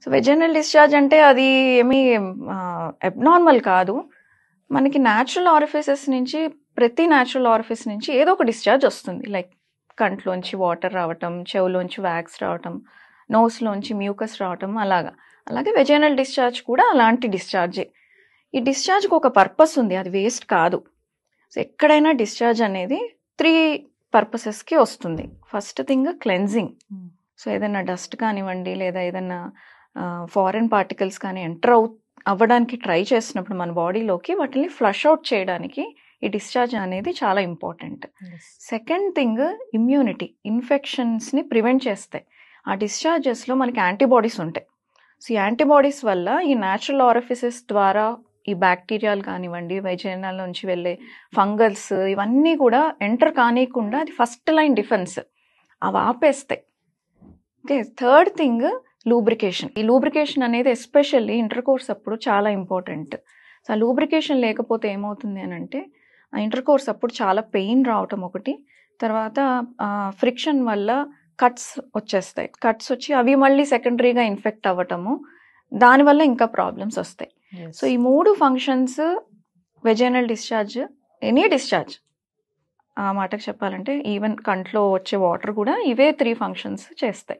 So vaginal discharge అంటే అది ఏమీ అబ్నార్మల్ కాదు. మనకి న్యాచురల్ ఆరిఫిసెస్ నుంచి ప్రతి న్యాచురల్ ఆరిఫిస్ నుంచి ఏదో ఒక డిశ్చార్జ్ వస్తుంది. లైక్ కంట్లోంచి వాటర్ రావటం, చెవులోంచి వ్యాక్స్ రావటం, నోస్లోంచి మ్యూకస్ రావటం అలాగా. అలాగే వెజైనల్ డిశ్చార్జ్ కూడా అలాంటి డిశ్చార్జే. ఈ డిశ్చార్జ్కి ఒక పర్పస్ ఉంది, అది వేస్ట్ కాదు. సో ఎక్కడైనా డిశ్చార్జ్ అనేది 3 పర్పసెస్కి వస్తుంది. First thing cleansing. సో ఏదైనా డస్ట్ కానివ్వండి, లేదా ఏదైనా ఫారెన్ పార్టికల్స్ కానీ ఎంటర్ అవ్వడానికి ట్రై చేసినప్పుడు మన బాడీలోకి వాటిని ఫ్లష్ అవుట్ చేయడానికి ఈ డిశ్చార్జ్ అనేది చాలా ఇంపార్టెంట్. Second thing immunity. ఇన్ఫెక్షన్స్ని ప్రివెంట్ చేస్తాయి. ఆ డిశ్చార్జెస్లో మనకి యాంటీబాడీస్ ఉంటాయి. సో ఈ యాంటీబాడీస్ వల్ల ఈ న్యాచురల్ ఆరిఫిసెస్ ద్వారా ఈ బ్యాక్టీరియాలు కానివ్వండి, వెజైనల్ నుంచి వెళ్ళే ఫంగల్స్ ఇవన్నీ కూడా ఎంటర్ కానియకుండా అది ఫస్ట్ లైన్ డిఫెన్స్, అవి ఆపేస్తాయి. Okay, third thing lubrication. ఈ లూబ్రికేషన్ అనేది ఎస్పెషల్లీ ఇంటర్ కోర్స్ అప్పుడు చాలా ఇంపార్టెంట్. సో ఆ లూబ్రికేషన్ లేకపోతే ఏమవుతుంది అని అంటే ఆ ఇంటర్ కోర్స్ అప్పుడు చాలా పెయిన్ రావటం ఒకటి, తర్వాత ఫ్రిక్షన్ వల్ల కట్స్ వచ్చేస్తాయి. కట్స్ వచ్చి అవి మళ్ళీ సెకండరీగా ఇన్ఫెక్ట్ అవ్వటము, దానివల్ల ఇంకా ప్రాబ్లమ్స్ వస్తాయి. సో ఈ 3 functions vaginal discharge, any discharge ఆ మాటకు చెప్పాలంటే ఈవెన్ కంట్లో వచ్చే వాటర్ కూడా ఇవే 3 ఫంక్షన్స్ చేస్తాయి.